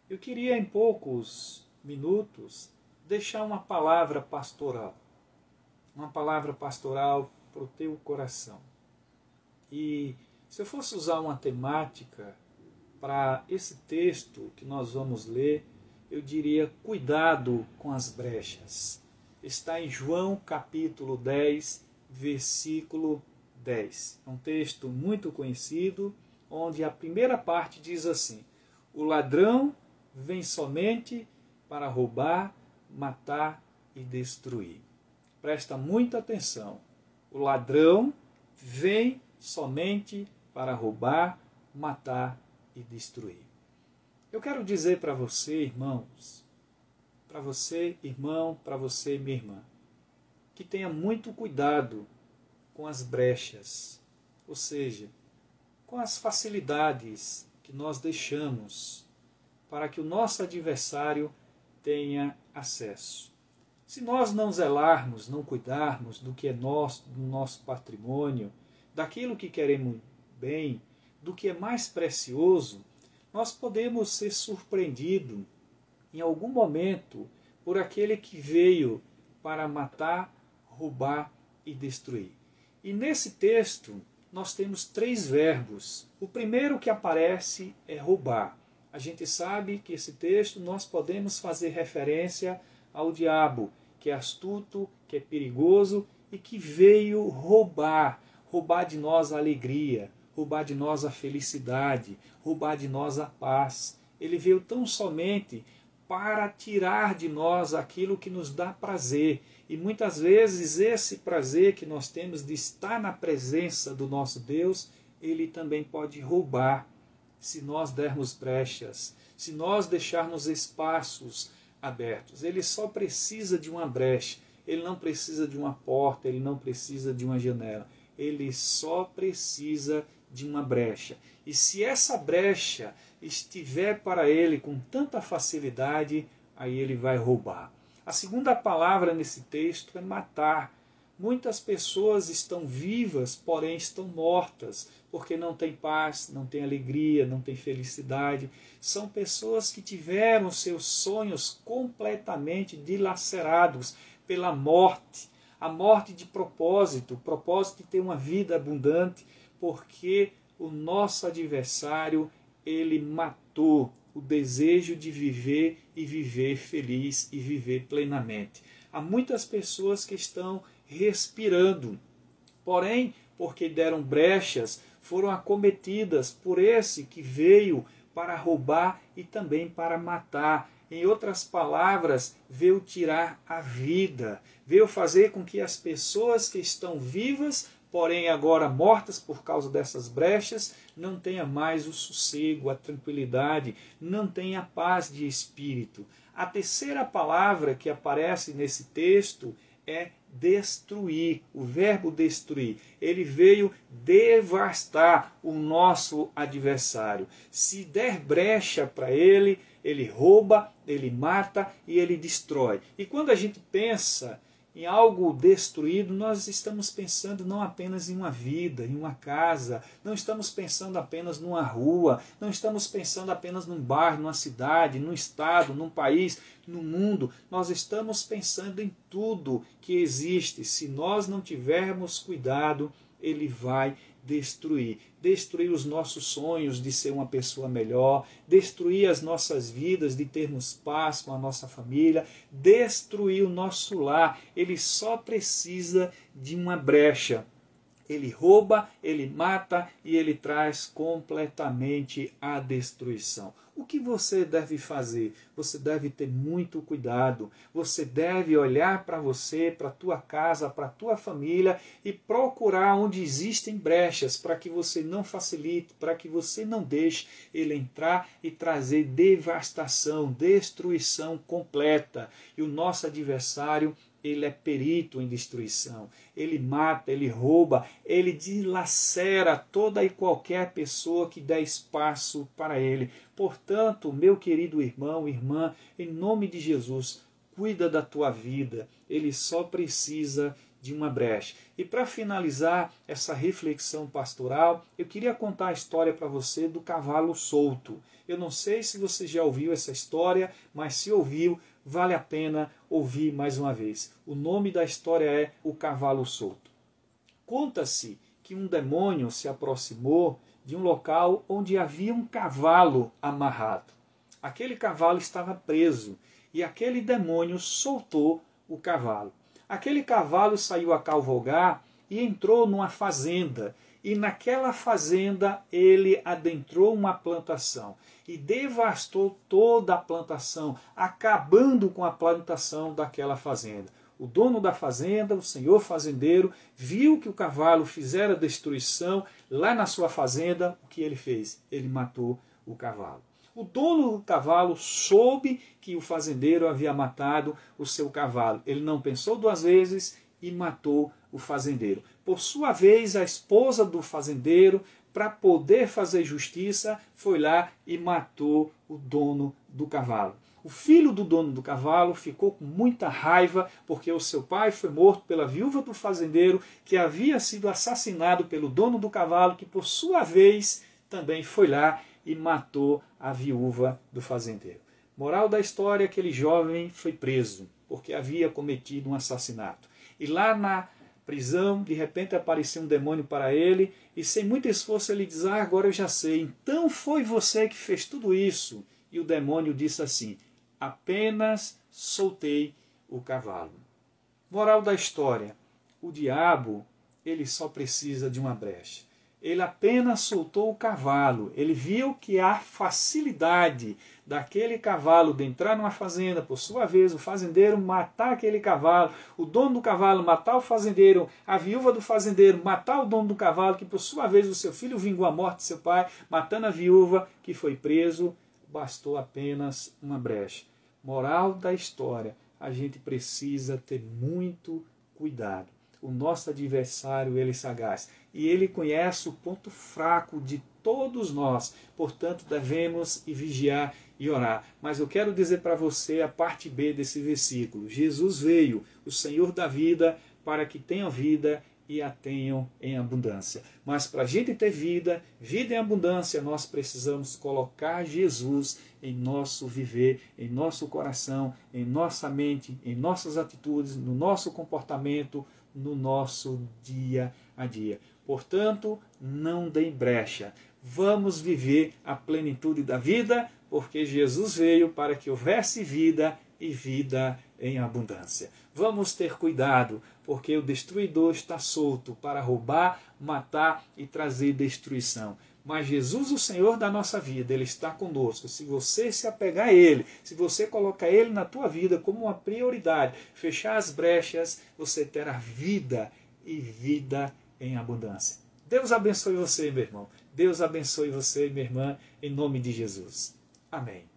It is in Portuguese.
Eu queria, em poucos minutos, deixar uma palavra pastoral para o teu coração. E se eu fosse usar uma temática para esse texto que nós vamos ler, eu diria cuidado com as brechas. Está em João capítulo 10, versículo 10. É um texto muito conhecido, onde a primeira parte diz assim: o ladrão vem somente para roubar, matar e destruir. Presta muita atenção. O ladrão vem somente para roubar, matar e destruir. Eu quero dizer para você, irmãos, para você, irmão, para você, minha irmã, que tenha muito cuidado com as brechas, ou seja, com as facilidades que nós deixamos para que o nosso adversário tenha acesso. Se nós não zelarmos, não cuidarmos do que é nosso, do nosso patrimônio, daquilo que queremos bem, do que é mais precioso, nós podemos ser surpreendidos em algum momento por aquele que veio para matar, roubar e destruir. E nesse texto nós temos 3 verbos. O primeiro que aparece é roubar. A gente sabe que esse texto nós podemos fazer referência ao diabo, que é astuto, que é perigoso e que veio roubar de nós a alegria, roubar de nós a felicidade, roubar de nós a paz. Ele veio tão somente para tirar de nós aquilo que nos dá prazer. E muitas vezes esse prazer que nós temos de estar na presença do nosso Deus, ele também pode roubar se nós dermos brechas, se nós deixarmos espaços abertos. Ele só precisa de uma brecha, ele não precisa de uma porta, ele não precisa de uma janela. Ele só precisa de uma brecha. E se essa brecha estiver para ele com tanta facilidade, aí ele vai roubar. A segunda palavra nesse texto é matar. Muitas pessoas estão vivas, porém estão mortas, porque não têm paz, não têm alegria, não têm felicidade. São pessoas que tiveram seus sonhos completamente dilacerados pela morte. A morte de propósito, o propósito de ter uma vida abundante, porque o nosso adversário, ele matou o desejo de viver e viver feliz e viver plenamente. Há muitas pessoas que estão respirando, porém, porque deram brechas, foram acometidas por esse que veio para roubar e também para matar. Em outras palavras, veio tirar a vida, veio fazer com que as pessoas que estão vivas, porém agora mortas por causa dessas brechas, não tenham mais o sossego, a tranquilidade, não tenham a paz de espírito. A terceira palavra que aparece nesse texto é destruir, o verbo destruir. Ele veio devastar o nosso adversário. Se der brecha para ele, ele rouba, ele mata e ele destrói. E quando a gente pensa em algo destruído, nós estamos pensando não apenas em uma vida, em uma casa, não estamos pensando apenas numa rua, não estamos pensando apenas num bairro, numa cidade, num estado, num país, no mundo. Nós estamos pensando em tudo que existe. Se nós não tivermos cuidado, ele vai destruir os nossos sonhos de ser uma pessoa melhor, destruir as nossas vidas de termos paz com a nossa família, destruir o nosso lar. Ele só precisa de uma brecha. Ele rouba, ele mata e ele traz completamente a destruição. O que você deve fazer? Você deve ter muito cuidado. Você deve olhar para você, para a tua casa, para a tua família e procurar onde existem brechas para que você não facilite, para que você não deixe ele entrar e trazer devastação, destruição completa. E o nosso adversário, ele é perito em destruição. Ele mata, ele rouba, ele dilacera toda e qualquer pessoa que der espaço para ele. Portanto, meu querido irmão, irmã, em nome de Jesus, cuida da tua vida. Ele só precisa de uma brecha. E para finalizar essa reflexão pastoral, eu queria contar a história para você do cavalo solto. Eu não sei se você já ouviu essa história, mas se ouviu, vale a pena ouvir mais uma vez. O nome da história é O Cavalo Solto. Conta-se que um demônio se aproximou de um local onde havia um cavalo amarrado. Aquele cavalo estava preso e aquele demônio soltou o cavalo. Aquele cavalo saiu a cavalgar e entrou numa fazenda. E naquela fazenda ele adentrou uma plantação e devastou toda a plantação, acabando com a plantação daquela fazenda. O dono da fazenda, o senhor fazendeiro, viu que o cavalo fizera destruição lá na sua fazenda. O que ele fez? Ele matou o cavalo. O dono do cavalo soube que o fazendeiro havia matado o seu cavalo. Ele não pensou duas vezes e matou o fazendeiro. Por sua vez, a esposa do fazendeiro, para poder fazer justiça, foi lá e matou o dono do cavalo. O filho do dono do cavalo ficou com muita raiva porque o seu pai foi morto pela viúva do fazendeiro, que havia sido assassinado pelo dono do cavalo, que por sua vez também foi lá e matou a viúva do fazendeiro. Moral da história, aquele jovem foi preso porque havia cometido um assassinato. E lá na prisão, de repente apareceu um demônio para ele e sem muito esforço ele diz: agora eu já sei, então foi você que fez tudo isso. E o demônio disse assim: apenas soltei o cavalo. Moral da história, o diabo, ele só precisa de uma brecha. Ele apenas soltou o cavalo. Ele viu que a facilidade daquele cavalo de entrar numa fazenda, por sua vez, o fazendeiro matar aquele cavalo, o dono do cavalo matar o fazendeiro, a viúva do fazendeiro matar o dono do cavalo, que por sua vez o seu filho vingou a morte de seu pai, matando a viúva que foi preso, bastou apenas uma brecha. Moral da história, a gente precisa ter muito cuidado. O nosso adversário, ele é sagaz. E ele conhece o ponto fraco de todos nós. Portanto, devemos vigiar e orar. Mas eu quero dizer para você a parte B desse versículo. Jesus veio, o Senhor da vida, para que tenham vida e a tenham em abundância. Mas para a gente ter vida, vida em abundância, nós precisamos colocar Jesus em nosso viver, em nosso coração, em nossa mente, em nossas atitudes, no nosso comportamento, no nosso dia a dia. Portanto, não dê brecha. Vamos viver a plenitude da vida, porque Jesus veio para que houvesse vida e vida em abundância. Vamos ter cuidado, porque o destruidor está solto para roubar, matar e trazer destruição. Mas Jesus, o Senhor da nossa vida, Ele está conosco. Se você se apegar a Ele, se você colocar Ele na tua vida como uma prioridade, fechar as brechas, você terá vida e vida em abundância. Deus abençoe você, meu irmão. Deus abençoe você, minha irmã, em nome de Jesus. Amém.